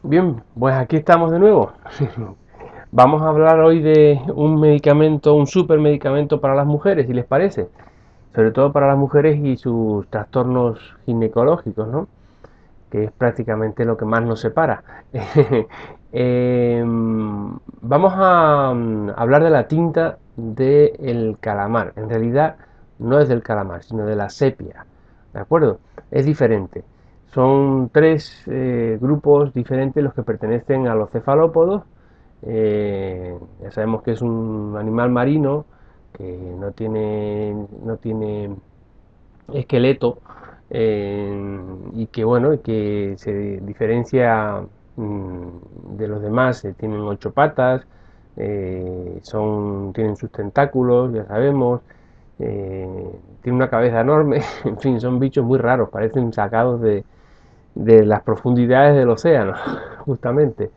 Bien, pues aquí estamos de nuevo. Vamos a hablar hoy de un medicamento, un supermedicamento para las mujeres, si les parece. Sobre todo para las mujeres y sus trastornos ginecológicos, ¿no? Que es prácticamente lo que más nos separa. Vamos a hablar de la tinta del calamar. En realidad no es del calamar, sino de la sepia. ¿De acuerdo? Es diferente. Son tres grupos diferentes los que pertenecen a los cefalópodos. Ya sabemos que es un animal marino que no tiene esqueleto, y que bueno, que se diferencia de los demás. Tienen ocho patas, tienen sus tentáculos, ya sabemos, tienen una cabeza enorme. En fin, son bichos muy raros, parecen sacados de las profundidades del océano, justamente.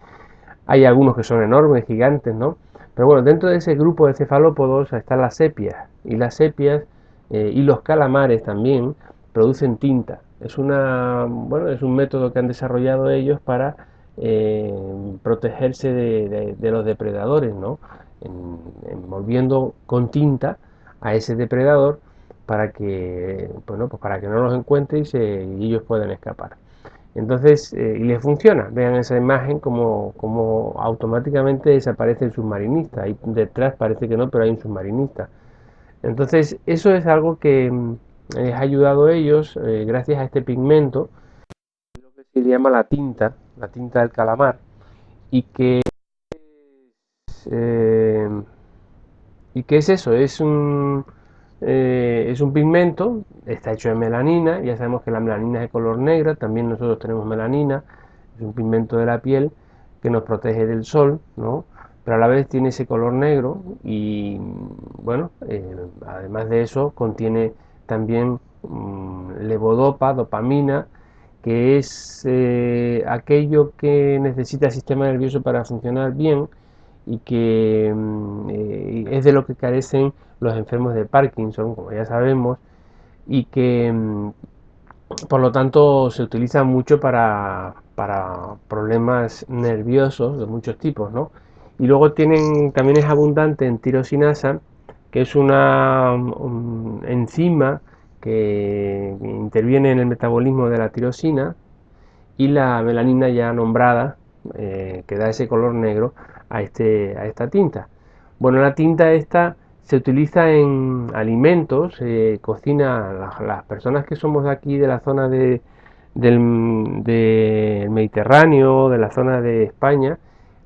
Hay algunos que son enormes, gigantes, ¿no? Pero bueno, dentro de ese grupo de cefalópodos están las sepias, y las sepias y los calamares también producen tinta. Es un método que han desarrollado ellos para protegerse de los depredadores, ¿no? Envolviendo con tinta a ese depredador para que, bueno, pues para que no los encuentre y ellos puedan escapar. Entonces, y les funciona. Vean esa imagen como automáticamente desaparece el submarinista. Ahí detrás parece que no, pero hay un submarinista. Entonces, eso es algo que les ha ayudado a ellos, gracias a este pigmento, lo que se llama la tinta del calamar, y que, eh, ¿y qué es eso? Es un pigmento, está hecho de melanina. Ya sabemos que la melanina es de color negra, también nosotros tenemos melanina. Es un pigmento de la piel que nos protege del sol, ¿no? Pero a la vez tiene ese color negro y, bueno, además de eso contiene también levodopa, dopamina, que es aquello que necesita el sistema nervioso para funcionar bien, y que es de lo que carecen los enfermos de Parkinson, como ya sabemos, y que por lo tanto se utiliza mucho para problemas nerviosos de muchos tipos, ¿no? Y luego también es abundante en tirosinasa, que es una enzima que interviene en el metabolismo de la tirosina, y la melanina ya nombrada, que da ese color negro a esta tinta. Bueno, la tinta esta se utiliza en alimentos, cocina, las personas que somos de aquí, de la zona del Mediterráneo, de la zona de España,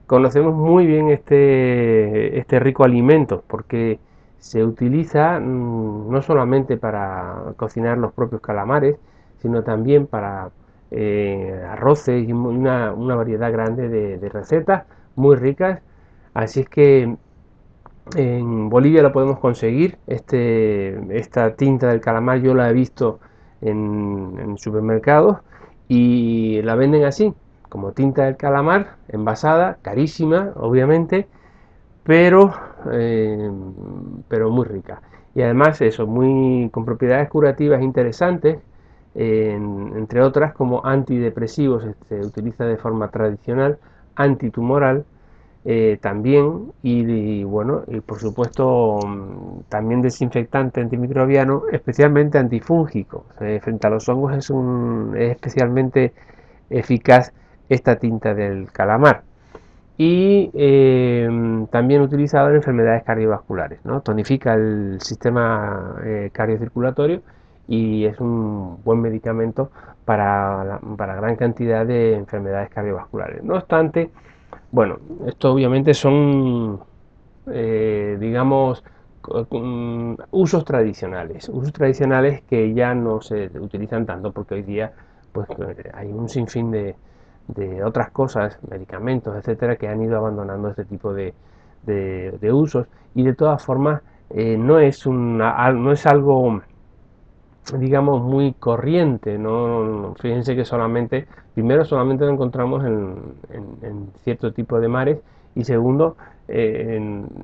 conocemos muy bien este rico alimento, porque se utiliza no solamente para cocinar los propios calamares, sino también para arroces y una variedad grande de recetas muy ricas. Así es que en Bolivia lo podemos conseguir. Esta tinta del calamar yo la he visto en supermercados, y la venden así, como tinta del calamar, envasada, carísima, obviamente, pero, eh, pero muy rica. Y además eso, con propiedades curativas interesantes, entre otras como antidepresivos. Se utiliza de forma tradicional, antitumoral, también, bueno, y por supuesto también desinfectante antimicrobiano, especialmente antifúngico. Frente a los hongos es especialmente eficaz esta tinta del calamar. Y también utilizado en enfermedades cardiovasculares, ¿no? Tonifica el sistema cardiocirculatorio, y es un buen medicamento para gran cantidad de enfermedades cardiovasculares. No obstante, bueno, esto obviamente son, digamos, usos tradicionales que ya no se utilizan tanto, porque hoy día pues hay un sinfín de otras cosas, medicamentos, etcétera, que han ido abandonando este tipo de usos. Y de todas formas, no es algo, digamos, muy corriente, ¿no? Fíjense que primero solamente lo encontramos en cierto tipo de mares, y segundo,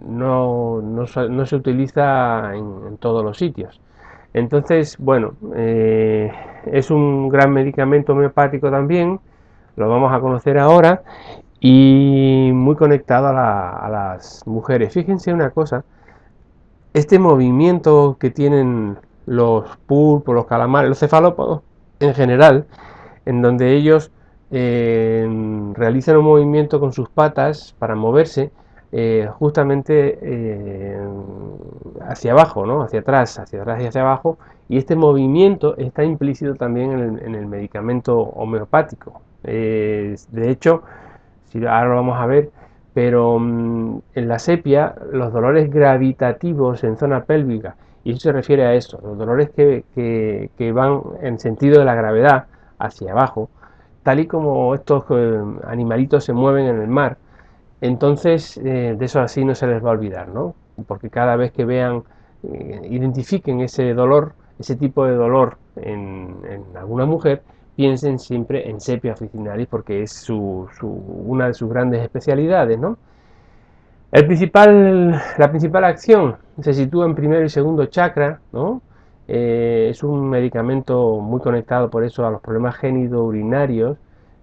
no se utiliza en todos los sitios. Entonces, bueno, es un gran medicamento homeopático también, lo vamos a conocer ahora, y muy conectado a las mujeres. Fíjense una cosa, este movimiento que tienen los pulpos, los calamares, los cefalópodos en general, en donde ellos realizan un movimiento con sus patas para moverse justamente hacia abajo, ¿no? Hacia atrás y hacia abajo, y este movimiento está implícito también en el medicamento homeopático. De hecho, si ahora lo vamos a ver, pero en la sepia los dolores gravitativos en zona pélvica, y eso se refiere a eso, los dolores que van en sentido de la gravedad hacia abajo, tal y como estos animalitos se mueven en el mar, entonces de eso así no se les va a olvidar, ¿no? Porque cada vez que vean, identifiquen ese dolor, ese tipo de dolor en alguna mujer, piensen siempre en sepia officinalis porque es una de sus grandes especialidades, ¿no? La principal acción se sitúa en primero y segundo chakra, ¿no? Es un medicamento muy conectado por eso a los problemas génito-urinarios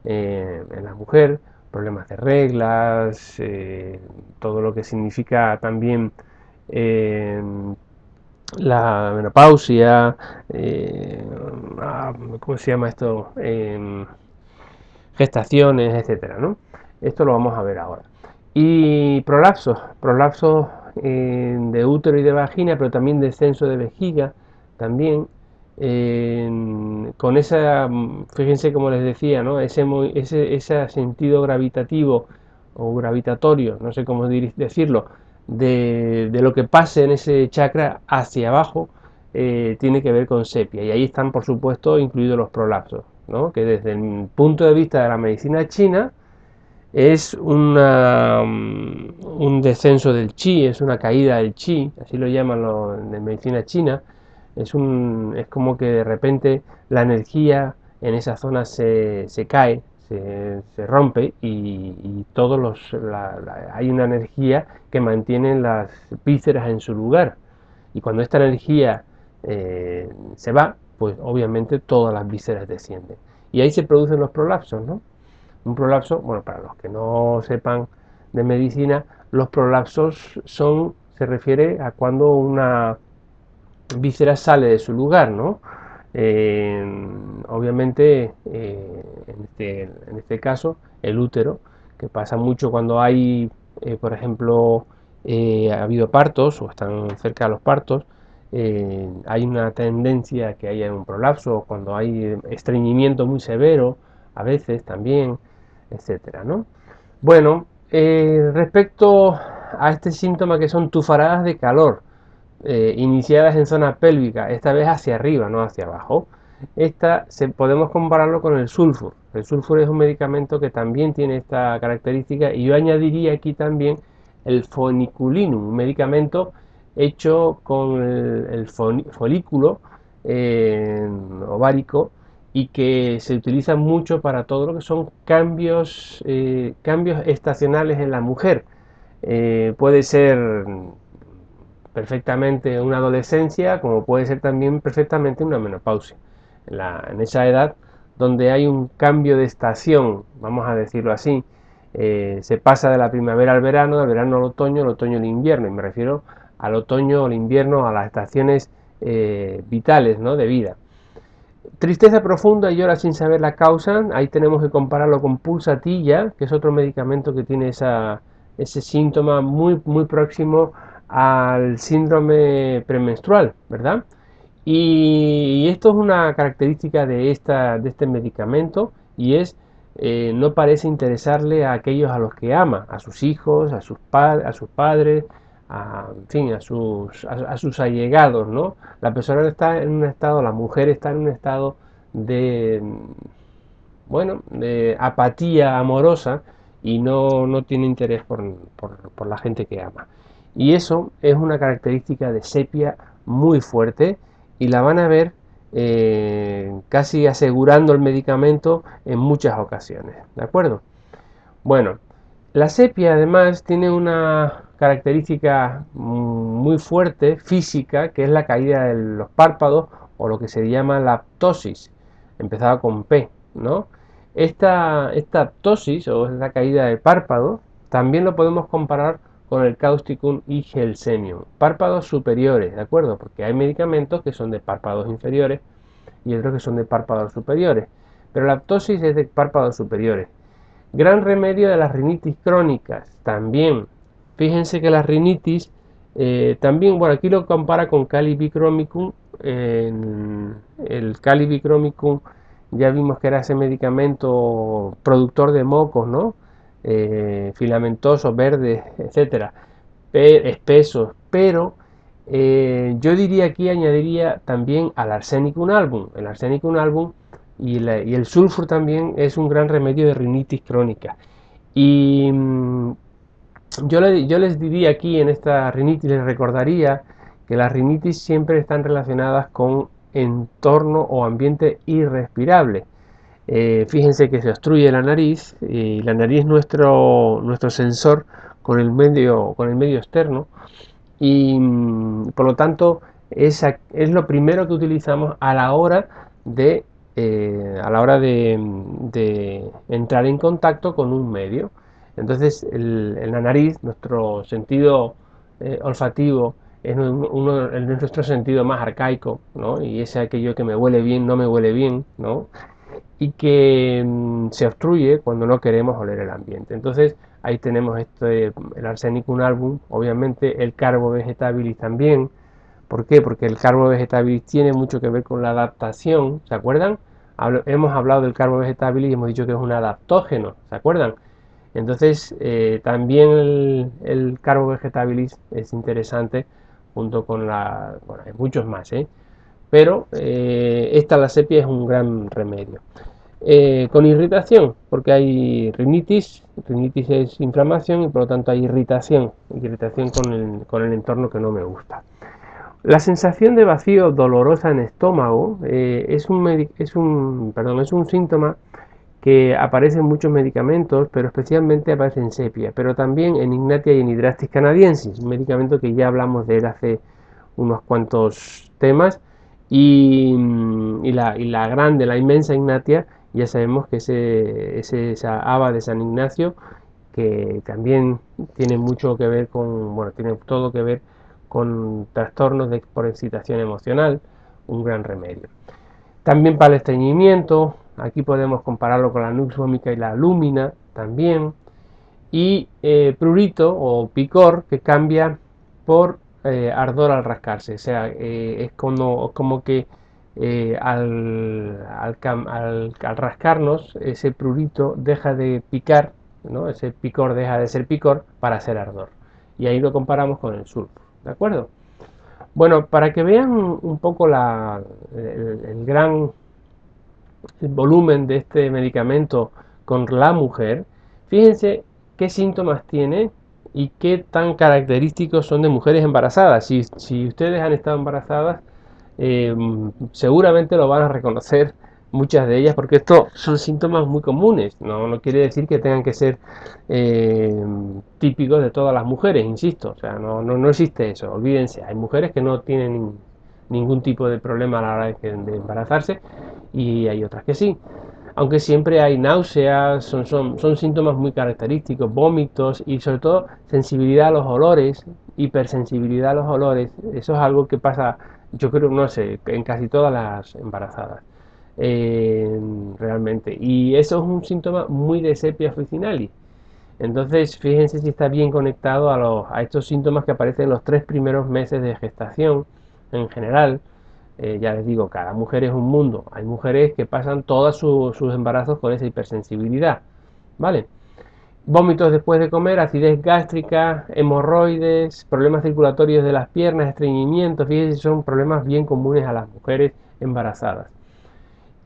en la mujer, problemas de reglas, todo lo que significa también eh, la menopausia, ¿cómo se llama esto? Gestaciones, etcétera, ¿no? Esto lo vamos a ver ahora. Y prolapsos de útero y de vagina, pero también descenso de vejiga, también con esa, fíjense como les decía, ¿no? Ese sentido gravitativo o gravitatorio, no sé cómo decirlo, de lo que pase en ese chakra hacia abajo, tiene que ver con sepia. Y ahí están, por supuesto, incluidos los prolapsos, ¿no? Que desde el punto de vista de la medicina china es un descenso del chi, es una caída del chi, así lo llaman en medicina china. Es como que de repente la energía en esa zona se cae, se rompe y todos hay una energía que mantiene las vísceras en su lugar. Y cuando esta energía se va, pues obviamente todas las vísceras descienden. Y ahí se producen los prolapsos, ¿no? Un prolapso, bueno, para los que no sepan de medicina, los prolapsos se refiere a cuando una víscera sale de su lugar, ¿no? Eh, Obviamente, en este caso, el útero, que pasa mucho cuando hay, por ejemplo, ha habido partos o están cerca de los partos, hay una tendencia a que haya un prolapso, cuando hay estreñimiento muy severo, a veces también, etcétera, ¿no? Bueno, respecto a este síntoma que son tufaradas de calor, iniciadas en zona pélvica, esta vez hacia arriba, no hacia abajo. Podemos compararlo con el sulfur. El sulfur es un medicamento que también tiene esta característica y yo añadiría aquí también el foniculinum, un medicamento hecho con el folículo ovárico y que se utiliza mucho para todo lo que son cambios estacionales en la mujer. Puede ser perfectamente una adolescencia, como puede ser también perfectamente una menopausia. En esa edad donde hay un cambio de estación, vamos a decirlo así, se pasa de la primavera al verano, del verano al otoño, del otoño al invierno, y me refiero al otoño, al invierno, a las estaciones vitales, ¿no? De vida. Tristeza profunda y llora sin saber la causa, ahí tenemos que compararlo con pulsatilla, que es otro medicamento que tiene ese síntoma muy próximo al síndrome premenstrual, ¿verdad? Y esto es una característica de este medicamento y no parece interesarle a aquellos a los que ama, a sus hijos, a sus padres, en fin, a sus allegados, ¿no? La persona está en un estado, la mujer está en un estado de, bueno, de apatía amorosa y no tiene interés por la gente que ama. Y eso es una característica de sepia muy fuerte y la van a ver casi asegurando el medicamento en muchas ocasiones. ¿De acuerdo? Bueno, la sepia además tiene una característica muy fuerte física que es la caída de los párpados o lo que se llama la ptosis, empezada con P, ¿no? Esta ptosis o esta caída de párpado también lo podemos comparar con el causticum y gelsemium, párpados superiores, ¿de acuerdo? Porque hay medicamentos que son de párpados inferiores y otros que son de párpados superiores, pero la ptosis es de párpados superiores. Gran remedio de las rinitis crónicas, también. Fíjense que la rinitis, también, bueno, aquí lo compara con Calibicromicum. El Calibicromicum ya vimos que era ese medicamento productor de mocos, ¿no? Filamentosos, verdes, etcétera, espesos, pero yo diría aquí, añadiría también al Arsenicum album. El Arsenicum album y el sulfur también es un gran remedio de rinitis crónica. Y yo les diría aquí en esta rinitis, les recordaría que las rinitis siempre están relacionadas con entorno o ambiente irrespirable. Fíjense que se obstruye la nariz y la nariz es nuestro sensor con el medio externo y por lo tanto es lo primero que utilizamos a la hora de entrar en contacto con un medio. Entonces en la nariz, nuestro sentido olfativo es nuestro sentido más arcaico, ¿no? Y es aquello que me huele bien, no me huele bien, ¿no? Y que se obstruye cuando no queremos oler el ambiente. Entonces ahí tenemos el Arsenicum album, obviamente el Carbo vegetabilis también. ¿Por qué? Porque el Carbo vegetabilis tiene mucho que ver con la adaptación, ¿se acuerdan? Hemos hablado del Carbo vegetabilis y hemos dicho que es un adaptógeno, ¿se acuerdan? Entonces también el Carbo vegetabilis es interesante junto con bueno, hay muchos más, pero esta la sepia es un gran remedio. Con irritación, porque hay rinitis es inflamación y por lo tanto hay irritación con el entorno que no me gusta. La sensación de vacío dolorosa en estómago es un síntoma que aparece en muchos medicamentos, pero especialmente aparece en sepia, pero también en Ignatia y en Hydrastis canadensis, un medicamento que ya hablamos de él hace unos cuantos temas, la inmensa Ignatia, ya sabemos que esa haba de San Ignacio, que también tiene mucho que ver bueno, tiene todo que ver con trastornos por excitación emocional, un gran remedio. También para el estreñimiento, aquí podemos compararlo con la nux vomica y la lumina también. Y prurito o picor que cambia por ardor al rascarse. O sea, es como que al rascarnos, ese prurito deja de picar, ¿no? Ese picor deja de ser picor para ser ardor. Y ahí lo comparamos con el sulfur. ¿De acuerdo? Bueno, para que vean un poco el gran volumen de este medicamento con la mujer, fíjense qué síntomas tiene y qué tan característicos son de mujeres embarazadas. Si ustedes han estado embarazadas, seguramente lo van a reconocer muchas de ellas, porque estos son síntomas muy comunes. No quiere decir que tengan que ser típicos de todas las mujeres, insisto. O sea, no existe eso, olvídense. Hay mujeres que no tienen ningún tipo de problema a la hora de embarazarse y hay otras que sí. Aunque siempre hay náuseas, son síntomas muy característicos, vómitos y sobre todo sensibilidad a los olores, hipersensibilidad a los olores. Eso es algo que pasa, yo creo, no sé, en casi todas las embarazadas. Realmente. Y eso es un síntoma muy de sepia officinalis. Entonces, fíjense si está bien conectado a estos síntomas que aparecen en los 3 primeros meses de gestación en general. Ya les digo, cada mujer es un mundo. Hay mujeres que pasan todos sus embarazos con esa hipersensibilidad. ¿Vale? Vómitos después de comer, acidez gástrica, hemorroides, problemas circulatorios de las piernas, estreñimiento. Fíjense, son problemas bien comunes a las mujeres embarazadas.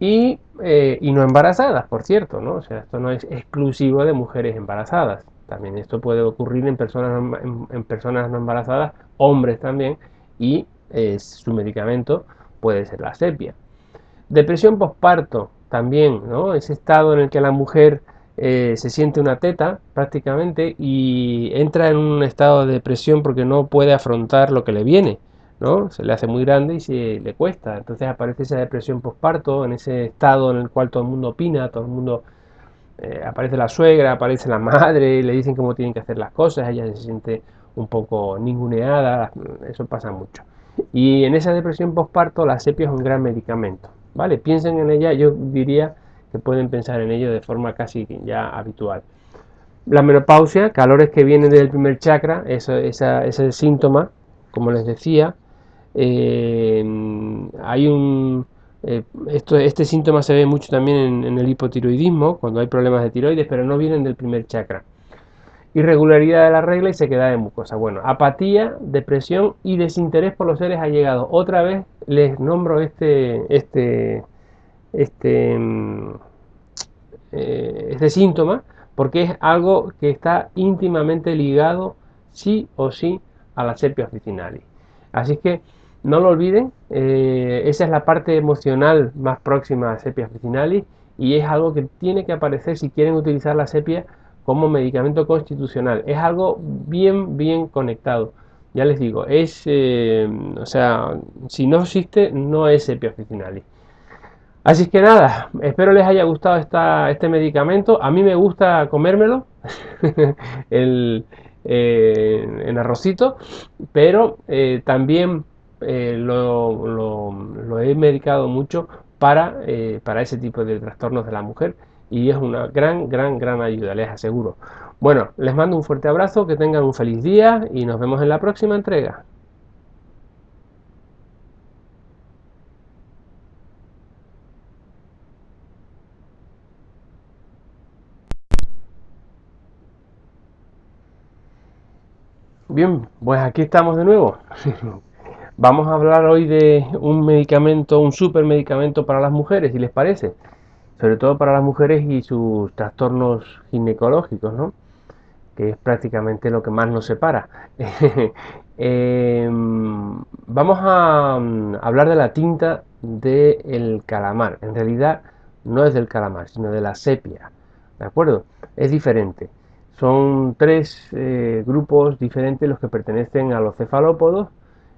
Y no embarazadas, por cierto, ¿no? O sea, esto no es exclusivo de mujeres embarazadas. También esto puede ocurrir en personas no embarazadas, hombres también, y su medicamento puede ser la sepia. Depresión posparto también, ¿no? Ese estado en el que la mujer se siente una teta prácticamente y entra en un estado de depresión porque no puede afrontar lo que le viene, ¿no? Se le hace muy grande y se le cuesta. Entonces aparece esa depresión posparto, en ese estado en el cual todo el mundo opina, todo el mundo aparece la suegra, aparece la madre, le dicen cómo tienen que hacer las cosas, ella se siente un poco ninguneada, eso pasa mucho. Y en esa depresión postparto la sepia es un gran medicamento, ¿vale? Piensen en ella, yo diría que pueden pensar en ello de forma casi ya habitual. La menopausia, calores que vienen del primer chakra, ese síntoma, como les decía, hay un este síntoma se ve mucho también en el hipotiroidismo, cuando hay problemas de tiroides, pero no vienen del primer chakra. Irregularidad de la regla y sequedad de mucosa. Bueno, apatía, depresión y desinterés por los seres allegados. Otra vez les nombro este, mm, este síntoma porque es algo que está íntimamente ligado sí o sí a la sepia officinalis. Así que no lo olviden, esa es la parte emocional más próxima a sepia officinalis y es algo que tiene que aparecer si quieren utilizar la sepia como medicamento constitucional. Es algo bien conectado. Ya les digo, o sea, si no existe, no es sepia officinalis. Así que nada, espero les haya gustado este medicamento. A mí me gusta comérmelo el, en arrocito, pero también lo he medicado mucho para ese tipo de trastornos de la mujer y es una gran ayuda, les aseguro. Bueno, les mando un fuerte abrazo, que tengan un feliz día y nos vemos en la próxima entrega. Bien, pues aquí estamos de nuevo. Vamos a hablar hoy de un medicamento, un super medicamento para las mujeres, si les parece. Sobre todo para las mujeres y sus trastornos ginecológicos, ¿no? Que es prácticamente lo que más nos separa. Vamos a hablar de la tinta del calamar. En realidad no es del calamar, sino de la sepia. ¿De acuerdo? Es diferente. Son tres grupos diferentes los que pertenecen a los cefalópodos.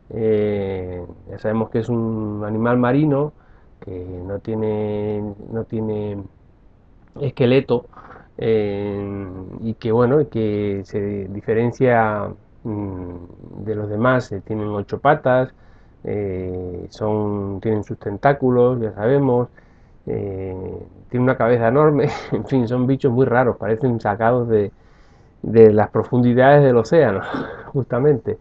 Ya sabemos que es un animal marino que no tiene esqueleto, y que bueno, y que se diferencia de los demás. Tienen ocho patas, tienen sus tentáculos, ya sabemos, tienen una cabeza enorme, en fin, son bichos muy raros, parecen sacados de las profundidades del océano, justamente.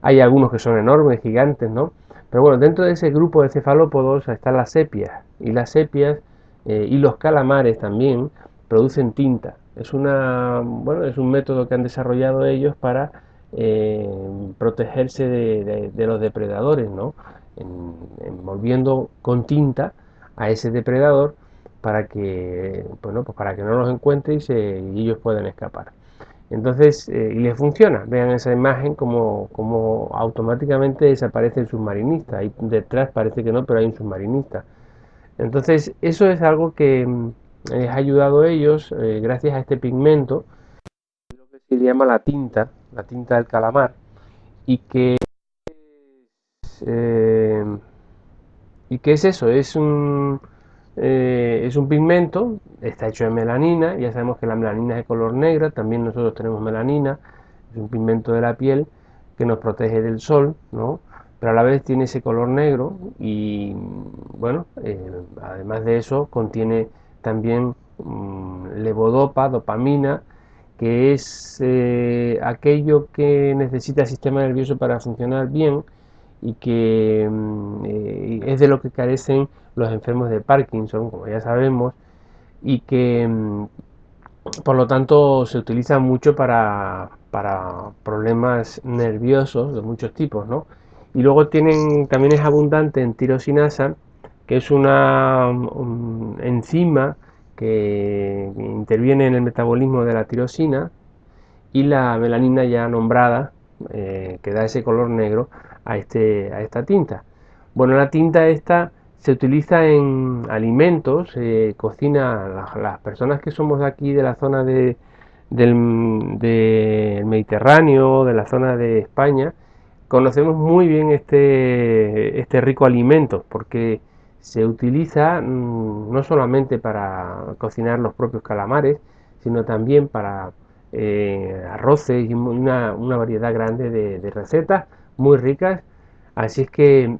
Hay algunos que son enormes, gigantes, ¿no? Pero bueno, dentro de ese grupo de cefalópodos están las sepias, y las sepias y los calamares también producen tinta. Bueno, es un método que han desarrollado ellos para protegerse de los depredadores, ¿no? Envolviendo con tinta a ese depredador para que, bueno, pues para que no los encuentre y ellos puedan escapar. Entonces, y les funciona. Vean esa imagen como automáticamente desaparece el submarinista. Ahí detrás parece que no, pero hay un submarinista. Entonces, eso es algo que les ha ayudado a ellos gracias a este pigmento, lo que se llama la tinta del calamar, y que, eh, ¿y qué es eso? Es un pigmento, está hecho de melanina, ya sabemos que la melanina es de color negra, también nosotros tenemos melanina, es un pigmento de la piel que nos protege del sol, ¿no? Pero a la vez tiene ese color negro y bueno, además de eso contiene también levodopa, dopamina, que es aquello que necesita el sistema nervioso para funcionar bien y que es de lo que carecen los enfermos de Parkinson, como ya sabemos, y que por lo tanto se utiliza mucho para problemas nerviosos de muchos tipos, ¿no? Y luego también es abundante en tirosinasa, que es una enzima que interviene en el metabolismo de la tirosina, y la melanina ya nombrada, que da ese color negro a esta tinta. Bueno, la tinta esta se utiliza en alimentos, cocina, las personas que somos de aquí, de la zona del Mediterráneo, de la zona de España, conocemos muy bien este rico alimento, porque se utiliza no solamente para cocinar los propios calamares, sino también para arroces y una variedad grande de recetas muy ricas. Así es que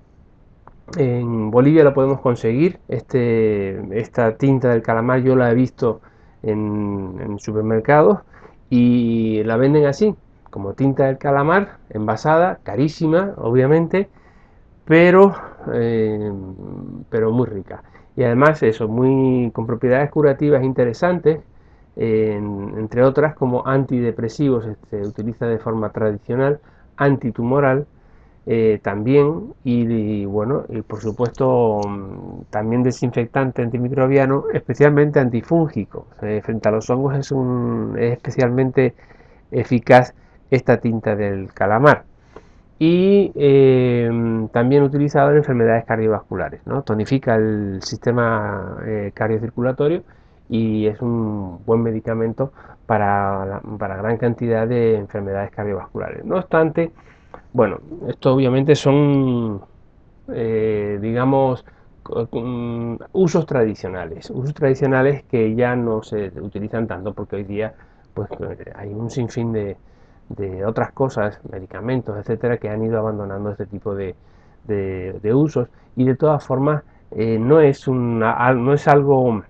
en Bolivia lo podemos conseguir. Esta tinta del calamar yo la he visto en supermercados y la venden así, como tinta del calamar, envasada, carísima, obviamente, pero, eh, pero muy rica. Y además eso, muy, con propiedades curativas interesantes, entre otras como antidepresivos, se utiliza de forma tradicional, antitumoral, también bueno, y por supuesto también desinfectante antimicrobiano, especialmente antifúngico. Frente a los hongos es especialmente eficaz esta tinta del calamar. Y también utilizado en enfermedades cardiovasculares, ¿no? Tonifica el sistema cardiocirculatorio y es un buen medicamento para gran cantidad de enfermedades cardiovasculares. No obstante, bueno, esto obviamente son, digamos, usos tradicionales que ya no se utilizan tanto porque hoy día pues hay un sinfín de otras cosas, medicamentos, etcétera, que han ido abandonando este tipo de usos y de todas formas no es algo,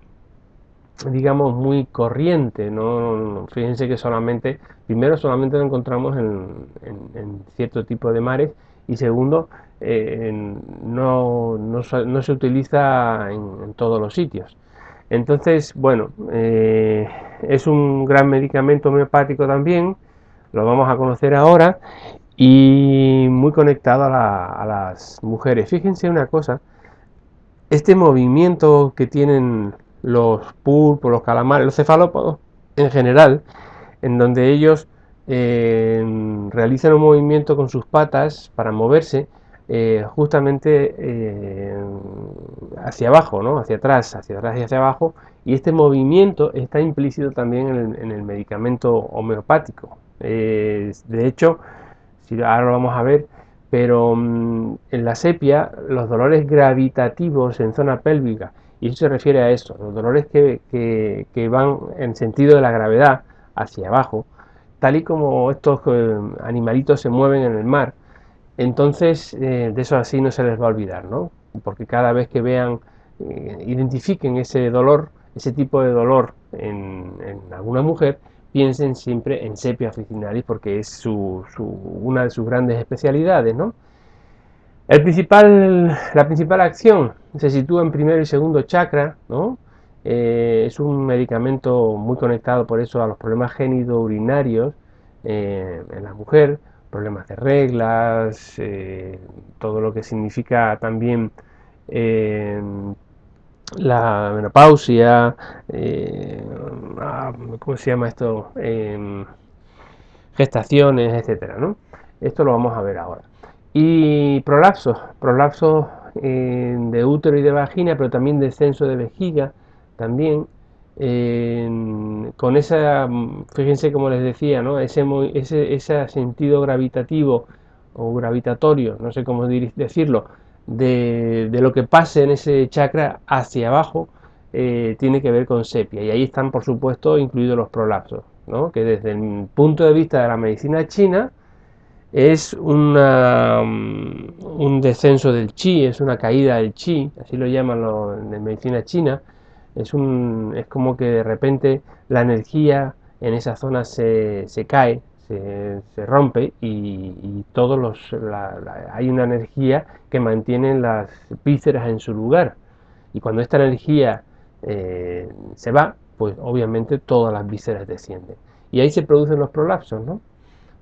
digamos, muy corriente, ¿no? Fíjense que primero solamente lo encontramos en cierto tipo de mares y segundo, no se utiliza en todos los sitios. Entonces, bueno, es un gran medicamento homeopático también, lo vamos a conocer ahora y muy conectado a las mujeres. Fíjense una cosa, este movimiento que tienen los pulpos, los calamares, los cefalópodos en general, en donde ellos realizan un movimiento con sus patas para moverse justamente hacia abajo, ¿no? Hacia atrás y hacia abajo, y este movimiento está implícito también en el medicamento homeopático. De hecho, si ahora lo vamos a ver, pero en la sepia los dolores gravitativos en zona pélvica, y eso se refiere a eso, los dolores que van en sentido de la gravedad hacia abajo, tal y como estos animalitos se mueven en el mar, entonces de eso así no se les va a olvidar, ¿no? Porque cada vez que vean, identifiquen ese dolor, ese tipo de dolor en alguna mujer, piensen siempre en sepia officinalis porque es una de sus grandes especialidades, ¿no? La principal acción se sitúa en primero y segundo chakra, ¿no? Es un medicamento muy conectado por eso a los problemas génido-urinarios en la mujer, problemas de reglas, todo lo que significa también eh, la menopausia, ¿cómo se llama esto? Gestaciones, etcétera, ¿no? Esto lo vamos a ver ahora. Y prolapsos de útero y de vagina, pero también descenso de vejiga, también con esa, fíjense como les decía, ¿no? Ese sentido gravitativo o gravitatorio, no sé cómo decirlo, de lo que pase en ese chakra hacia abajo, tiene que ver con sepia. Y ahí están, por supuesto, incluidos los prolapsos, ¿no? Que desde el punto de vista de la medicina china es un descenso del chi, es una caída del chi, así lo llaman en medicina china. Es como que de repente la energía en esa zona se cae, se rompe y hay una energía que mantiene las vísceras en su lugar. Y cuando esta energía se va, pues obviamente todas las vísceras descienden. Y ahí se producen los prolapsos, ¿no?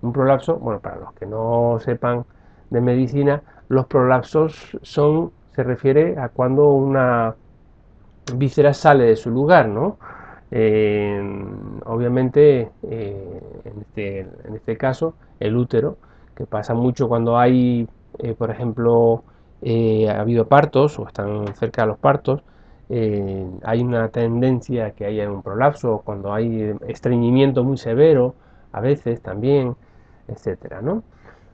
Un prolapso, bueno, para los que no sepan de medicina, los prolapsos se refiere a cuando una víscera sale de su lugar, ¿no? Obviamente, en este caso, el útero, que pasa mucho cuando hay, por ejemplo, ha habido partos o están cerca de los partos, hay una tendencia a que haya un prolapso, cuando hay estreñimiento muy severo, a veces también, etcétera, ¿no?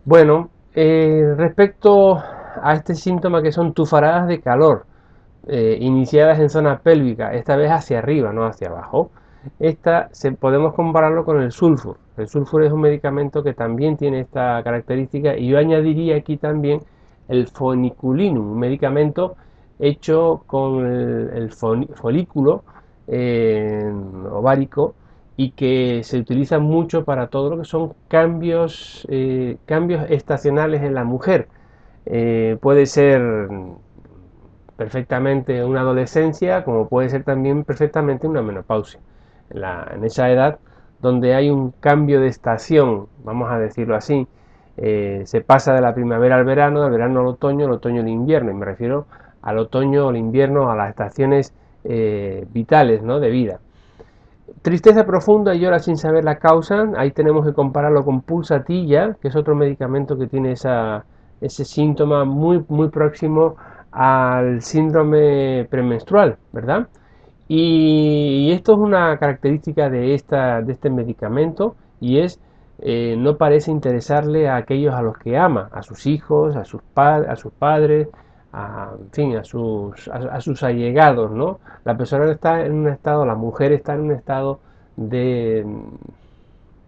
Bueno, respecto a este síntoma que son tufaradas de calor, iniciadas en zona pélvica, esta vez hacia arriba, no hacia abajo. Podemos compararlo con el sulfur. El sulfur es un medicamento que también tiene esta característica, y yo añadiría aquí también el foniculinum, un medicamento hecho con el folículo ovárico, y que se utiliza mucho para todo lo que son cambios estacionales en la mujer. Puede ser perfectamente una adolescencia, como puede ser también perfectamente una menopausia. En esa edad donde hay un cambio de estación, vamos a decirlo así, se pasa de la primavera al verano, del verano al otoño, del otoño al invierno, y me refiero al otoño, al invierno, a las estaciones vitales, ¿no?, de vida. Tristeza profunda y llora sin saber la causa, ahí tenemos que compararlo con pulsatilla, que es otro medicamento que tiene ese síntoma muy próximo al síndrome premenstrual, ¿verdad? Y esto es una característica de este medicamento, y es no parece interesarle a aquellos a los que ama, a sus hijos, a sus padres, en fin, a sus allegados, ¿no? La persona está en un estado, la mujer está en un estado de,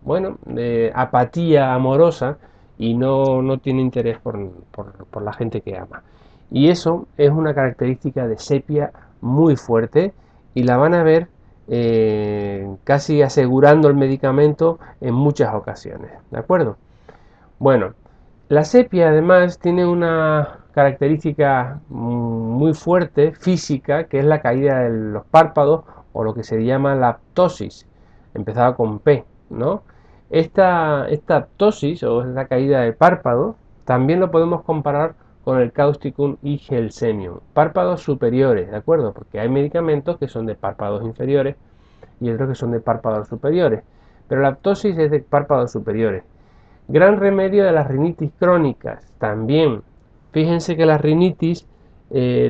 bueno, de apatía amorosa, y no tiene interés por la gente que ama. Y eso es una característica de sepia muy fuerte, y la van a ver casi asegurando el medicamento en muchas ocasiones, ¿de acuerdo? Bueno, la sepia además tiene una característica muy fuerte física, que es la caída de los párpados, o lo que se llama la ptosis, empezada con P, ¿no? Esta ptosis, o esta caída de párpado, también lo podemos comparar con el causticum y gelsemium, párpados superiores, ¿de acuerdo? Porque hay medicamentos que son de párpados inferiores y otros que son de párpados superiores, pero la ptosis es de párpados superiores. Gran remedio de las rinitis crónicas, también. Fíjense que la rinitis,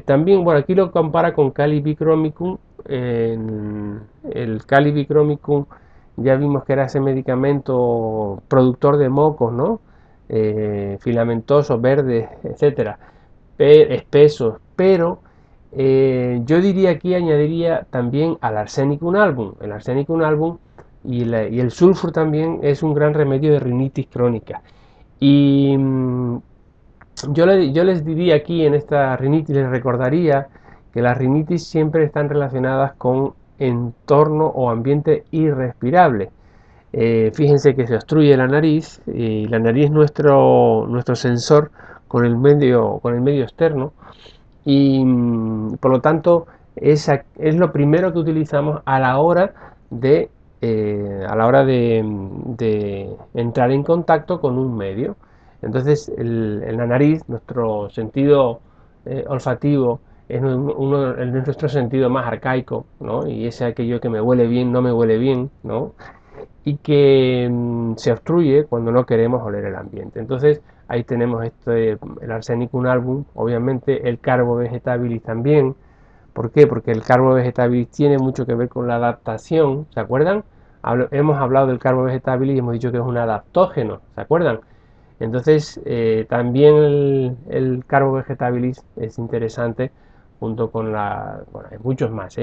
también, bueno, aquí lo compara con Calibicromicum. El Calibicromicum ya vimos que era ese medicamento productor de mocos, ¿no? Filamentosos, verdes, etcétera, espesos, pero yo diría aquí, añadiría también al Arsenicum album. El Arsenicum album y el sulfur también es un gran remedio de rinitis crónica. Y yo les diría aquí, en esta rinitis, les recordaría que las rinitis siempre están relacionadas con entorno o ambiente irrespirable. Fíjense que se obstruye la nariz, y la nariz es nuestro sensor con el medio externo, y por lo tanto es lo primero que utilizamos a la hora de entrar en contacto con un medio. Entonces en la nariz, nuestro sentido olfativo es nuestro sentido más arcaico, ¿no? Y es aquello que me huele bien, no me huele bien, ¿no? Y que se obstruye cuando no queremos oler el ambiente. Entonces ahí tenemos el Arsenicum album, obviamente el Carbo vegetabilis también. ¿Por qué? Porque el Carbo vegetabilis tiene mucho que ver con la adaptación, ¿se acuerdan? Hemos hablado del Carbo vegetabilis y hemos dicho que es un adaptógeno, ¿se acuerdan? Entonces también el Carbo vegetabilis es interesante, junto con bueno, hay muchos más,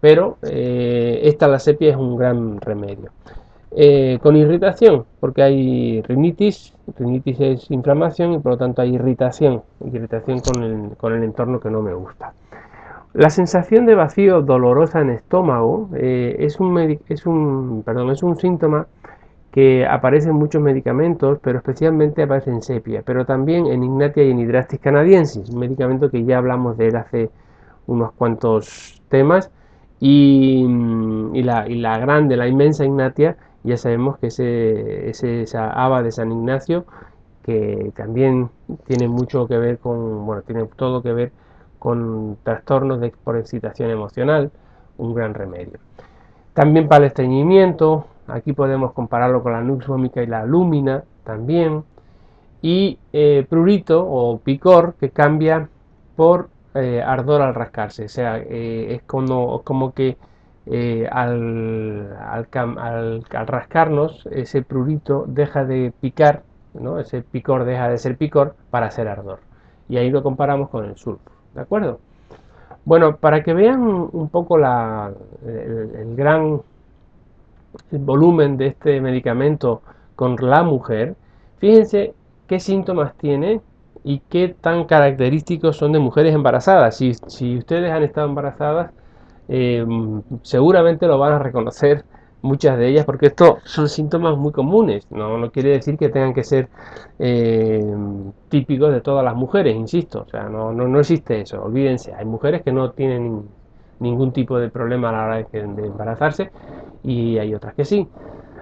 pero la sepia es un gran remedio. Con irritación, porque hay rinitis es inflamación, y por lo tanto hay irritación con el entorno, que no me gusta. La sensación de vacío dolorosa en estómago es un síntoma que aparece en muchos medicamentos, pero especialmente aparece en sepia, pero también en Ignatia y en Hydrastis canadiensis, un medicamento que ya hablamos de él hace unos cuantos temas. Y la inmensa Ignatia, ya sabemos que esa haba de San Ignacio, que también tiene mucho que ver bueno, tiene todo que ver con trastornos por excitación emocional, un gran remedio. También para el estreñimiento, aquí podemos compararlo con la nux vomica y la lumina también. Y prurito o picor, que cambia por ardor al rascarse, o sea, es como que al rascarnos, ese prurito deja de picar, ¿no? Ese picor deja de ser picor para ser ardor. Y ahí lo comparamos con el sulfur, ¿de acuerdo? Bueno, para que vean un poco el gran volumen de este medicamento con la mujer, fíjense qué síntomas tiene y qué tan característicos son de mujeres embarazadas. Si ustedes han estado embarazadas, seguramente lo van a reconocer muchas de ellas, porque estos son síntomas muy comunes. No quiere decir que tengan que ser eh, típicos de todas las mujeres, insisto. O sea, no existe eso, olvídense. Hay mujeres que no tienen ningún tipo de problema a la hora de embarazarse y hay otras que sí.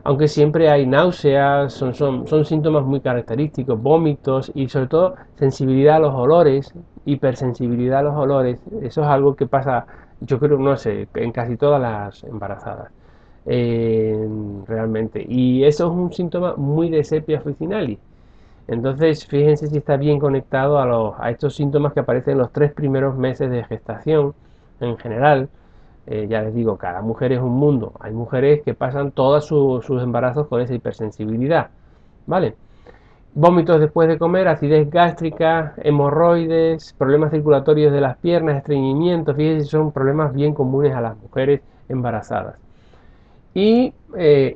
Aunque siempre hay náuseas, son síntomas muy característicos, vómitos y sobre todo sensibilidad a los olores, hipersensibilidad a los olores. Eso es algo que pasa, yo creo, no sé, en casi todas las embarazadas. Realmente. Y eso es un síntoma muy de sepia officinalis. Entonces, fíjense si está bien conectado a estos síntomas que aparecen en los 3 primeros meses de gestación en general. Ya les digo, cada mujer es un mundo. Hay mujeres que pasan todos sus embarazos con esa hipersensibilidad. ¿Vale? Vómitos después de comer, acidez gástrica, hemorroides, problemas circulatorios de las piernas, estreñimiento. Fíjense, son problemas bien comunes a las mujeres embarazadas. Y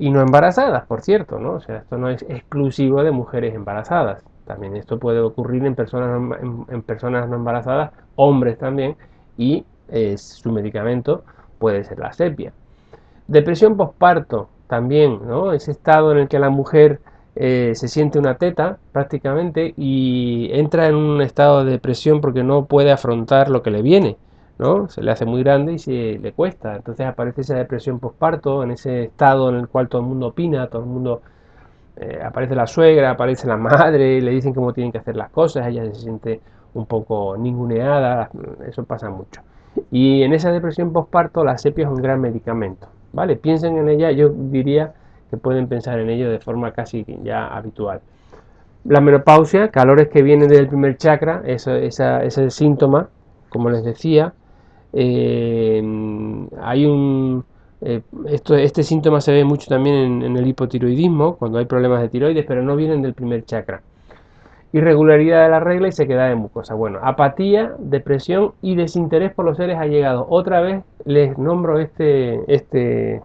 no embarazadas, por cierto, ¿no? O sea, esto no es exclusivo de mujeres embarazadas. También esto puede ocurrir en personas no embarazadas, hombres también, y su medicamento puede ser la sepia. Depresión postparto también, ¿no? Ese estado en el que la mujer se siente una teta prácticamente y entra en un estado de depresión porque no puede afrontar lo que le viene, ¿no? Se le hace muy grande y se le cuesta. Entonces aparece esa depresión postparto, en ese estado en el cual todo el mundo opina, todo el mundo aparece la suegra, aparece la madre, le dicen cómo tienen que hacer las cosas, ella se siente un poco ninguneada, eso pasa mucho. Y en esa depresión postparto la sepia es un gran medicamento, ¿vale? Piensen en ella, yo diría que pueden pensar en ello de forma casi ya habitual. La menopausia, calores que vienen del primer chakra, ese síntoma, como les decía, hay este síntoma se ve mucho también en el hipotiroidismo, cuando hay problemas de tiroides, pero no vienen del primer chakra. Irregularidad de la regla y sequedad de mucosa. Bueno, apatía, depresión y desinterés por los seres allegados. Otra vez les nombro este, este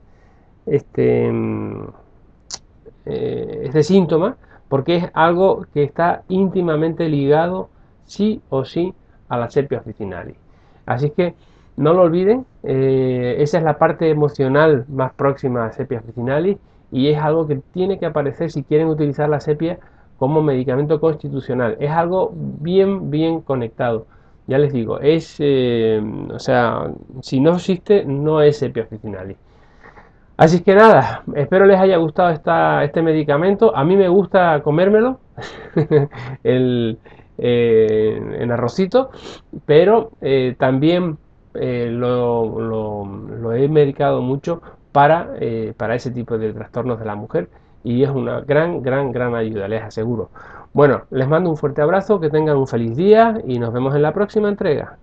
síntoma porque es algo que está íntimamente ligado sí o sí a la sepia officinalis. Así que no lo olviden, esa es la parte emocional más próxima a sepia officinalis y es algo que tiene que aparecer si quieren utilizar la sepia como medicamento constitucional. Es algo bien conectado. Ya les digo, o sea, si no existe, no es sepia officinalis. Así que nada, espero les haya gustado este medicamento. A mí me gusta comérmelo el, en arrocito, pero también lo he medicado mucho para ese tipo de trastornos de la mujer y es una gran ayuda, les aseguro. Bueno, les mando un fuerte abrazo, que tengan un feliz día y nos vemos en la próxima entrega.